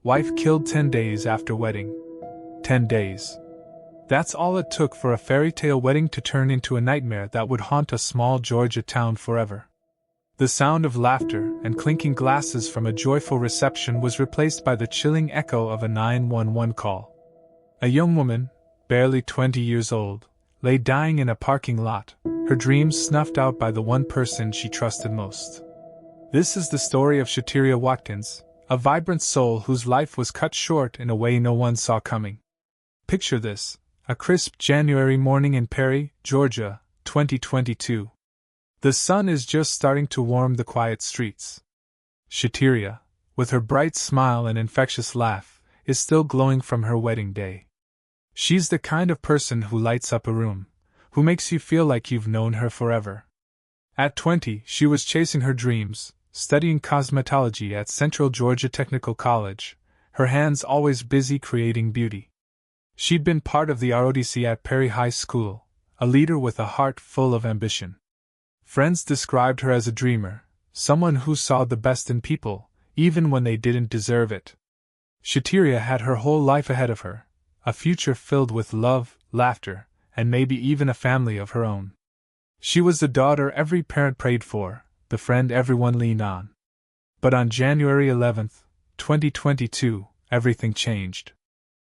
Wife killed 10 days after wedding. 10 days. That's all it took for a fairy tale wedding to turn into a nightmare that would haunt a small Georgia town forever. The sound of laughter and clinking glasses from a joyful reception was replaced by the chilling echo of a 911 call. A young woman, barely 20 years old, lay dying in a parking lot, her dreams snuffed out by the one person she trusted most. This is the story of Shateria Watkins, a vibrant soul whose life was cut short in a way no one saw coming. Picture this, a crisp January morning in Perry, Georgia, 2022. The sun is just starting to warm the quiet streets. Shateria, with her bright smile and infectious laugh, is still glowing from her wedding day. She's the kind of person who lights up a room, who makes you feel like you've known her forever. At 20, she was chasing her dreams, studying cosmetology at Central Georgia Technical College, her hands always busy creating beauty. She'd been part of the ROTC at Perry High School, a leader with a heart full of ambition. Friends described her as a dreamer, someone who saw the best in people, even when they didn't deserve it. Shateria had her whole life ahead of her, a future filled with love, laughter, and maybe even a family of her own. She was the daughter every parent prayed for, the friend everyone leaned on. But on January 11, 2022, everything changed.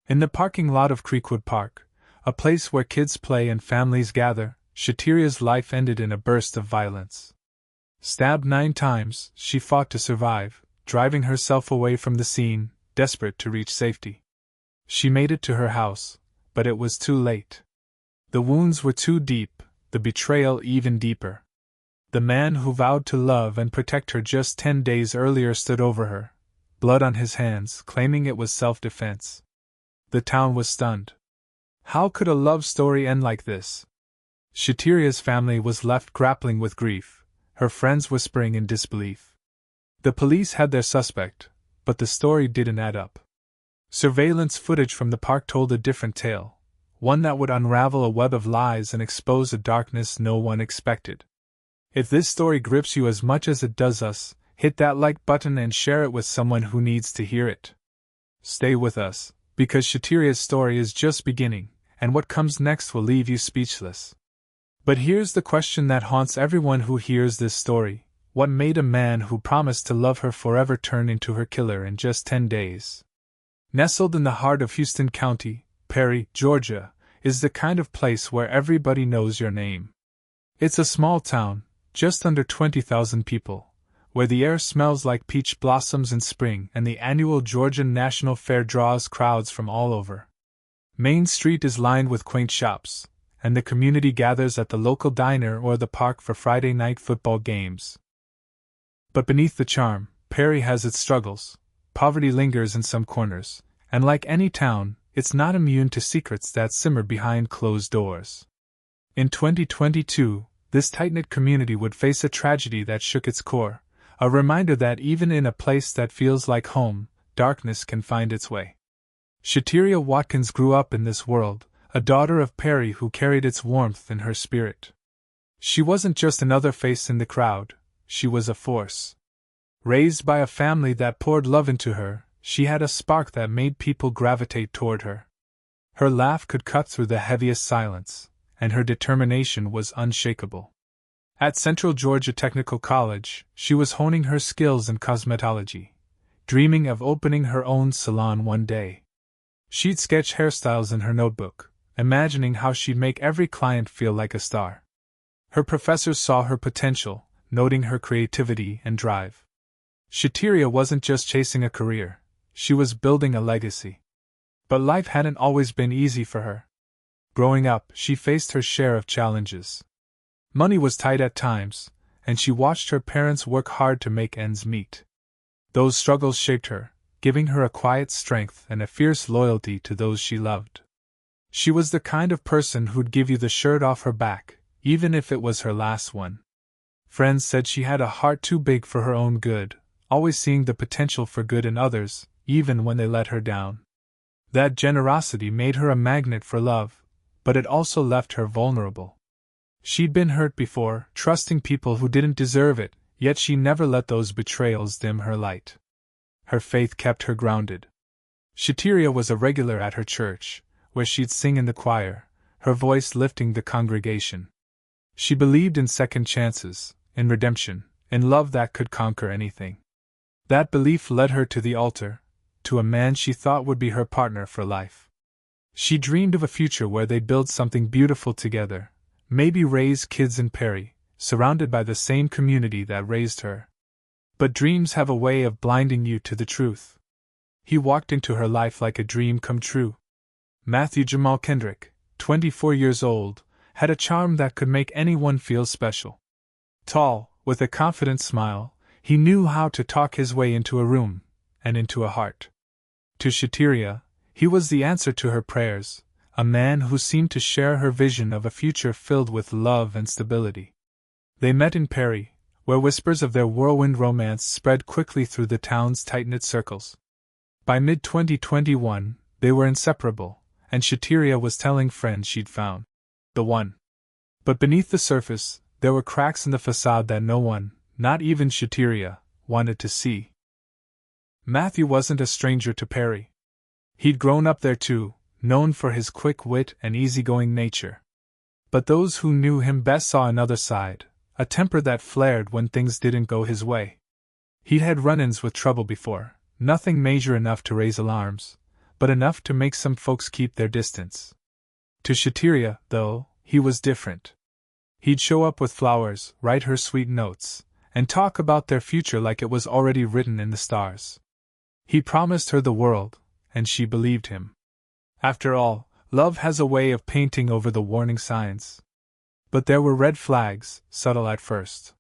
In the parking lot of Creekwood Park, a place where kids play and families gather, Shateria's life ended in a burst of violence. Stabbed 9 times, she fought to survive, driving herself away from the scene, desperate to reach safety. She made it to her house, but it was too late. The wounds were too deep, the betrayal even deeper. The man who vowed to love and protect her just 10 days earlier stood over her, blood on his hands, claiming it was self-defense. The town was stunned. How could a love story end like this? Shateria's family was left grappling with grief, her friends whispering in disbelief. The police had their suspect, but the story didn't add up. Surveillance footage from the park told a different tale, one that would unravel a web of lies and expose a darkness no one expected. If this story grips you as much as it does us, hit that like button and share it with someone who needs to hear it. Stay with us, because Shateria's story is just beginning, and what comes next will leave you speechless. But here's the question that haunts everyone who hears this story: what made a man who promised to love her forever turn into her killer in just 10 days? Nestled in the heart of Houston County, Perry, Georgia, is the kind of place where everybody knows your name. It's a small town, just under 20,000 people, where the air smells like peach blossoms in spring and the annual Georgian National Fair draws crowds from all over. Main Street is lined with quaint shops, and the community gathers at the local diner or the park for Friday night football games. But beneath the charm, Perry has its struggles. Poverty lingers in some corners, and like any town, it's not immune to secrets that simmer behind closed doors. In 2022, this tight-knit community would face a tragedy that shook its core, a reminder that even in a place that feels like home, darkness can find its way. Shateria Watkins grew up in this world, a daughter of Perry who carried its warmth in her spirit. She wasn't just another face in the crowd, she was a force. Raised by a family that poured love into her, she had a spark that made people gravitate toward her. Her laugh could cut through the heaviest silence, and her determination was unshakable. At Central Georgia Technical College, she was honing her skills in cosmetology, dreaming of opening her own salon one day. She'd sketch hairstyles in her notebook, imagining how she'd make every client feel like a star. Her professors saw her potential, noting her creativity and drive. Shateria wasn't just chasing a career, she was building a legacy. But life hadn't always been easy for her. Growing up, she faced her share of challenges. Money was tight at times, and she watched her parents work hard to make ends meet. Those struggles shaped her, giving her a quiet strength and a fierce loyalty to those she loved. She was the kind of person who'd give you the shirt off her back, even if it was her last one. Friends said she had a heart too big for her own good, always seeing the potential for good in others, even when they let her down. That generosity made her a magnet for love, but it also left her vulnerable. She'd been hurt before, trusting people who didn't deserve it, yet she never let those betrayals dim her light. Her faith kept her grounded. Shateria was a regular at her church, where she'd sing in the choir, her voice lifting the congregation. She believed in second chances, in redemption, in love that could conquer anything. That belief led her to the altar, to a man she thought would be her partner for life. She dreamed of a future where they'd build something beautiful together, maybe raise kids in Perry, surrounded by the same community that raised her. But dreams have a way of blinding you to the truth. He walked into her life like a dream come true. Matthew Jamal Kendrick, 24 years old, had a charm that could make anyone feel special. Tall, with a confident smile, he knew how to talk his way into a room, and into a heart. To Shateria, he was the answer to her prayers, a man who seemed to share her vision of a future filled with love and stability. They met in Perry, where whispers of their whirlwind romance spread quickly through the town's tight-knit circles. By mid-2021, they were inseparable, and Shateria was telling friends she'd found the one. But beneath the surface, there were cracks in the facade that no one, not even Shateria, wanted to see. Matthew wasn't a stranger to Perry. He'd grown up there too, known for his quick wit and easygoing nature. But those who knew him best saw another side, a temper that flared when things didn't go his way. He'd had run-ins with trouble before, nothing major enough to raise alarms, but enough to make some folks keep their distance. To Shateria, though, he was different. He'd show up with flowers, write her sweet notes, and talk about their future like it was already written in the stars. He promised her the world, and she believed him. After all, love has a way of painting over the warning signs. But there were red flags, subtle at first.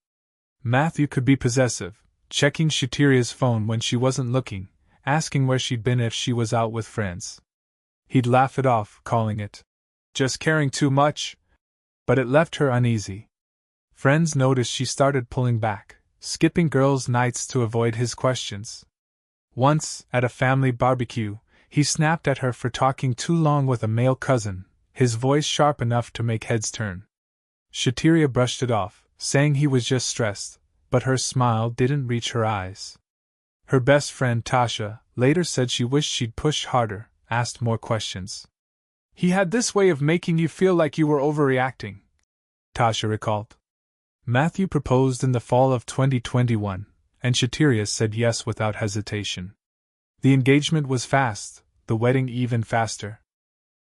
Matthew could be possessive, checking Shateria's phone when she wasn't looking, asking where she'd been if she was out with friends. He'd laugh it off, calling it just caring too much, but it left her uneasy. Friends noticed she started pulling back, skipping girls' nights to avoid his questions. Once, at a family barbecue, he snapped at her for talking too long with a male cousin, his voice sharp enough to make heads turn. Shateria brushed it off, saying he was just stressed, but her smile didn't reach her eyes. Her best friend Tasha later said she wished she'd pushed harder, asked more questions. "He had this way of making you feel like you were overreacting," Tasha recalled. Matthew proposed in the fall of 2021, and Shateria said yes without hesitation. The engagement was fast, the wedding even faster.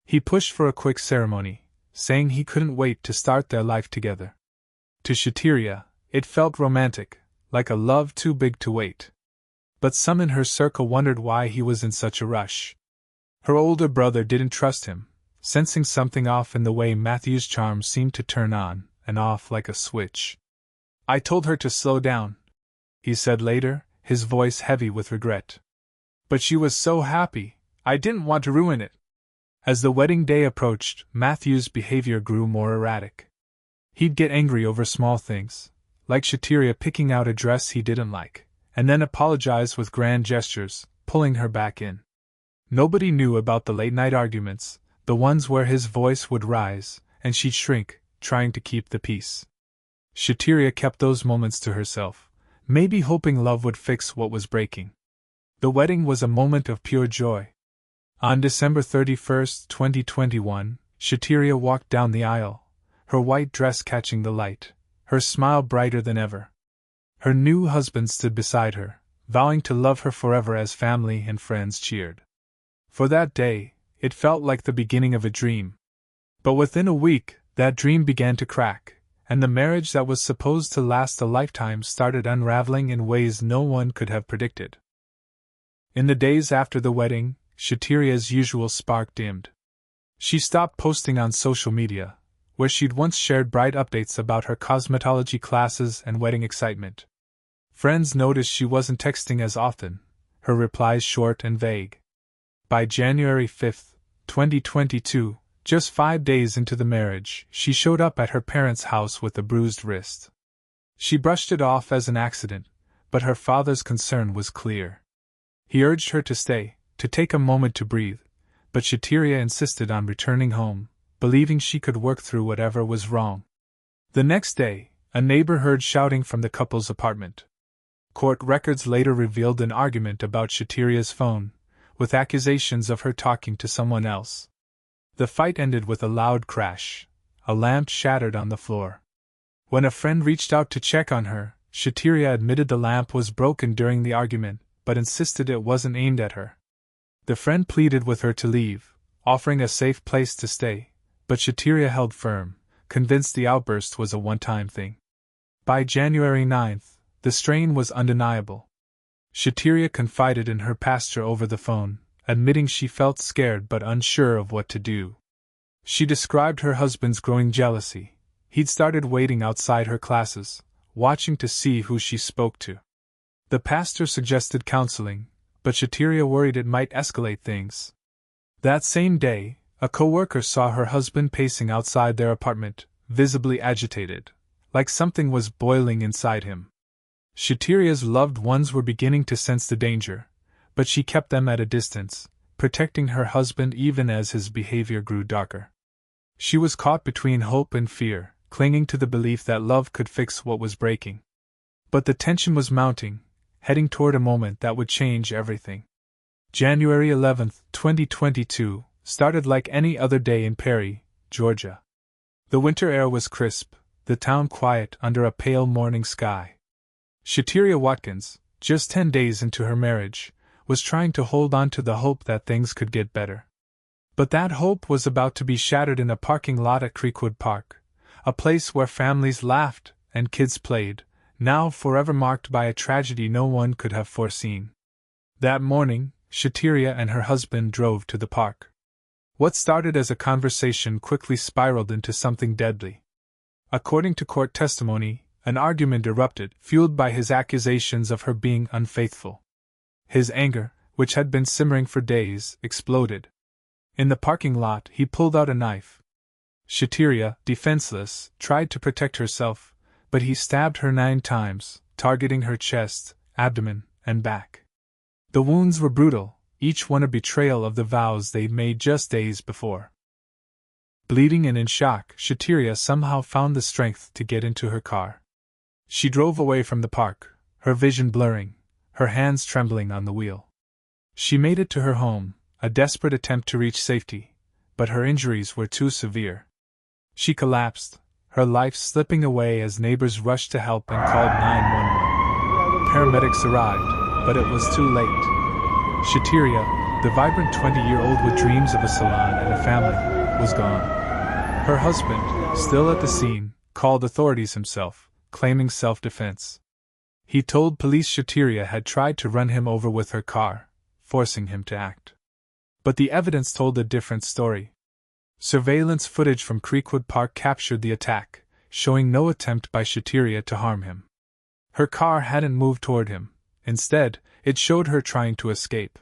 He pushed for a quick ceremony, saying he couldn't wait to start their life together. To Shateria, it felt romantic, like a love too big to wait. But some in her circle wondered why he was in such a rush. Her older brother didn't trust him, sensing something off in the way Matthew's charm seemed to turn on and off like a switch. "I told her to slow down," he said later, his voice heavy with regret. "But she was so happy, I didn't want to ruin it." As the wedding day approached, Matthew's behavior grew more erratic. He'd get angry over small things, like Shateria picking out a dress he didn't like, and then apologize with grand gestures, pulling her back in. Nobody knew about the late-night arguments, the ones where his voice would rise, and she'd shrink, trying to keep the peace. Shateria kept those moments to herself, maybe hoping love would fix what was breaking. The wedding was a moment of pure joy. On December 31, 2021, Shateria walked down the aisle, her white dress catching the light, her smile brighter than ever. Her new husband stood beside her, vowing to love her forever as family and friends cheered. For that day, it felt like the beginning of a dream. But within a week, that dream began to crack, and the marriage that was supposed to last a lifetime started unraveling in ways no one could have predicted. In the days after the wedding, Shateria's usual spark dimmed. She stopped posting on social media, where she'd once shared bright updates about her cosmetology classes and wedding excitement. Friends noticed she wasn't texting as often, her replies short and vague. By January 5, 2022, just 5 days into the marriage, she showed up at her parents' house with a bruised wrist. She brushed it off as an accident, but her father's concern was clear. He urged her to stay, to take a moment to breathe, but Shateria insisted on returning home, believing she could work through whatever was wrong. The next day, a neighbor heard shouting from the couple's apartment. Court records later revealed an argument about Shateria's phone, with accusations of her talking to someone else. The fight ended with a loud crash. A lamp shattered on the floor. When a friend reached out to check on her, Shateria admitted the lamp was broken during the argument, but insisted it wasn't aimed at her. The friend pleaded with her to leave, offering a safe place to stay, but Shateria held firm, convinced the outburst was a one-time thing. By January 9th, the strain was undeniable. Shateria confided in her pastor over the phone, admitting she felt scared but unsure of what to do. She described her husband's growing jealousy. He'd started waiting outside her classes, watching to see who she spoke to. The pastor suggested counseling, but Shateria worried it might escalate things. That same day, a co-worker saw her husband pacing outside their apartment, visibly agitated, like something was boiling inside him. Shateria's loved ones were beginning to sense the danger, but she kept them at a distance, protecting her husband even as his behavior grew darker. She was caught between hope and fear, clinging to the belief that love could fix what was breaking. But the tension was mounting, heading toward a moment that would change everything. January 11, 2022, started like any other day in Perry, Georgia. The winter air was crisp, the town quiet under a pale morning sky. Shateria Watkins, just 10 days into her marriage, was trying to hold on to the hope that things could get better. But that hope was about to be shattered in a parking lot at Creekwood Park, a place where families laughed and kids played, now forever marked by a tragedy no one could have foreseen. That morning, Shateria and her husband drove to the park. What started as a conversation quickly spiraled into something deadly. According to court testimony, an argument erupted, fueled by his accusations of her being unfaithful. His anger, which had been simmering for days, exploded. In the parking lot, he pulled out a knife. Shateria, defenseless, tried to protect herself, but he stabbed her 9 times, targeting her chest, abdomen, and back. The wounds were brutal, each one a betrayal of the vows they'd made just days before. Bleeding and in shock, Shateria somehow found the strength to get into her car. She drove away from the park, her vision blurring, her hands trembling on the wheel. She made it to her home, a desperate attempt to reach safety, but her injuries were too severe. She collapsed, her life slipping away as neighbors rushed to help and called 911. Paramedics arrived, but it was too late. Shateria, the vibrant 20-year-old with dreams of a salon and a family, was gone. Her husband, still at the scene, called authorities himself, claiming self-defense. He told police Shateria had tried to run him over with her car, forcing him to act. But the evidence told a different story. Surveillance footage from Creekwood Park captured the attack, showing no attempt by Shateria to harm him. Her car hadn't moved toward him. Instead, it showed her trying to escape.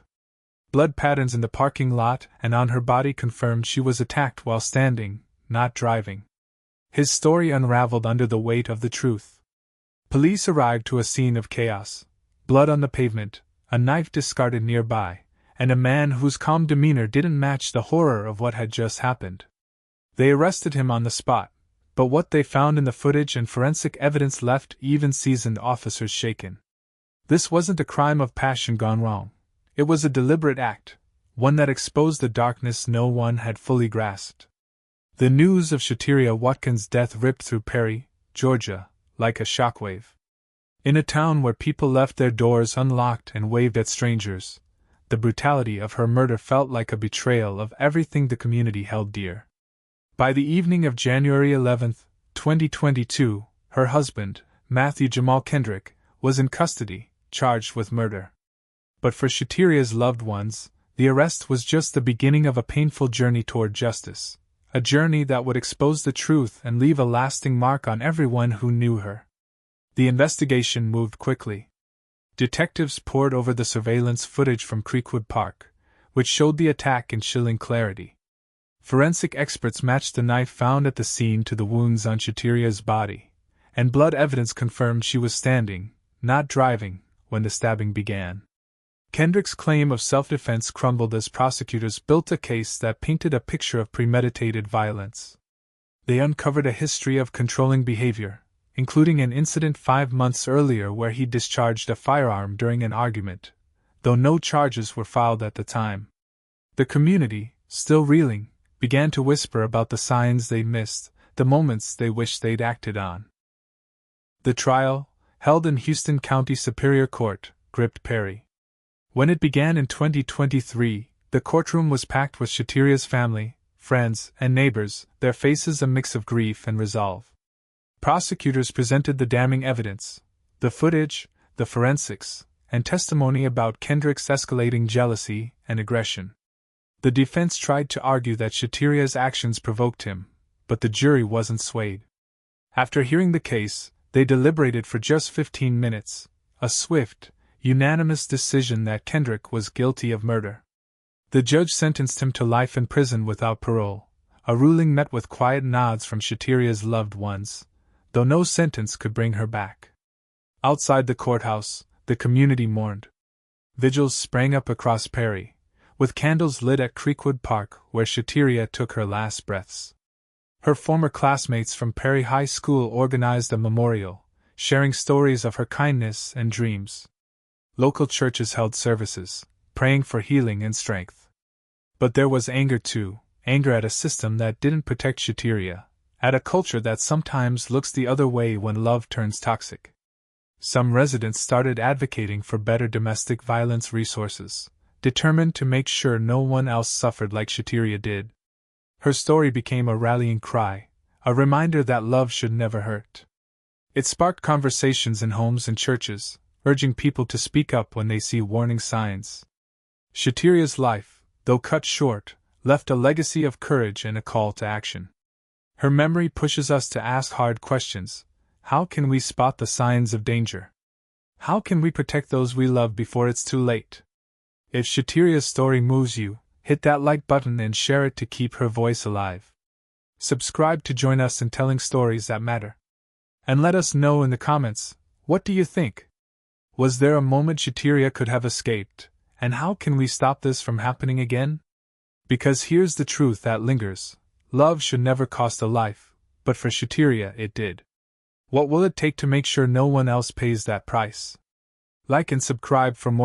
Blood patterns in the parking lot and on her body confirmed she was attacked while standing, not driving. His story unraveled under the weight of the truth. Police arrived to a scene of chaos. Blood on the pavement, a knife discarded nearby, and a man whose calm demeanor didn't match the horror of what had just happened. They arrested him on the spot, but what they found in the footage and forensic evidence left even seasoned officers shaken. This wasn't a crime of passion gone wrong. It was a deliberate act, one that exposed the darkness no one had fully grasped. The news of Shateria Watkins' death ripped through Perry, Georgia, like a shockwave. In a town where people left their doors unlocked and waved at strangers, the brutality of her murder felt like a betrayal of everything the community held dear. By the evening of January 11, 2022, her husband, Matthew Jamal Kendrick, was in custody, charged with murder. But for Shateria's loved ones, the arrest was just the beginning of a painful journey toward justice, a journey that would expose the truth and leave a lasting mark on everyone who knew her. The investigation moved quickly. Detectives pored over the surveillance footage from Creekwood Park, which showed the attack in chilling clarity. Forensic experts matched the knife found at the scene to the wounds on Shateria's body, and blood evidence confirmed she was standing, not driving, when the stabbing began. Kendrick's claim of self-defense crumbled as prosecutors built a case that painted a picture of premeditated violence. They uncovered a history of controlling behavior, including an incident 5 months earlier where he discharged a firearm during an argument, though no charges were filed at the time. The community, still reeling, began to whisper about the signs they'd missed, the moments they wished they'd acted on. The trial, held in Houston County Superior Court, gripped Perry. When it began in 2023, the courtroom was packed with Shateria's family, friends, and neighbors, their faces a mix of grief and resolve. Prosecutors presented the damning evidence, the footage, the forensics, and testimony about Kendrick's escalating jealousy and aggression. The defense tried to argue that Shateria's actions provoked him, but the jury wasn't swayed. After hearing the case, they deliberated for just 15 minutes, a swift, unanimous decision that Kendrick was guilty of murder. The judge sentenced him to life in prison without parole, a ruling met with quiet nods from Shateria's loved ones, though no sentence could bring her back. Outside the courthouse, the community mourned. Vigils sprang up across Perry, with candles lit at Creekwood Park where Shateria took her last breaths. Her former classmates from Perry High School organized a memorial, sharing stories of her kindness and dreams. Local churches held services, praying for healing and strength. But there was anger too, anger at a system that didn't protect Shateria, at a culture that sometimes looks the other way when love turns toxic. Some residents started advocating for better domestic violence resources, determined to make sure no one else suffered like Shateria did. Her story became a rallying cry, a reminder that love should never hurt. It sparked conversations in homes and churches, urging people to speak up when they see warning signs. Shateria's life, though cut short, left a legacy of courage and a call to action. Her memory pushes us to ask hard questions. How can we spot the signs of danger? How can we protect those we love before it's too late? If Shateria's story moves you, hit that like button and share it to keep her voice alive. Subscribe to join us in telling stories that matter. And let us know in the comments, what do you think? Was there a moment Shateria could have escaped, and how can we stop this from happening again? Because here's the truth that lingers: love should never cost a life, but for Shateria it did. What will it take to make sure no one else pays that price? Like and subscribe for more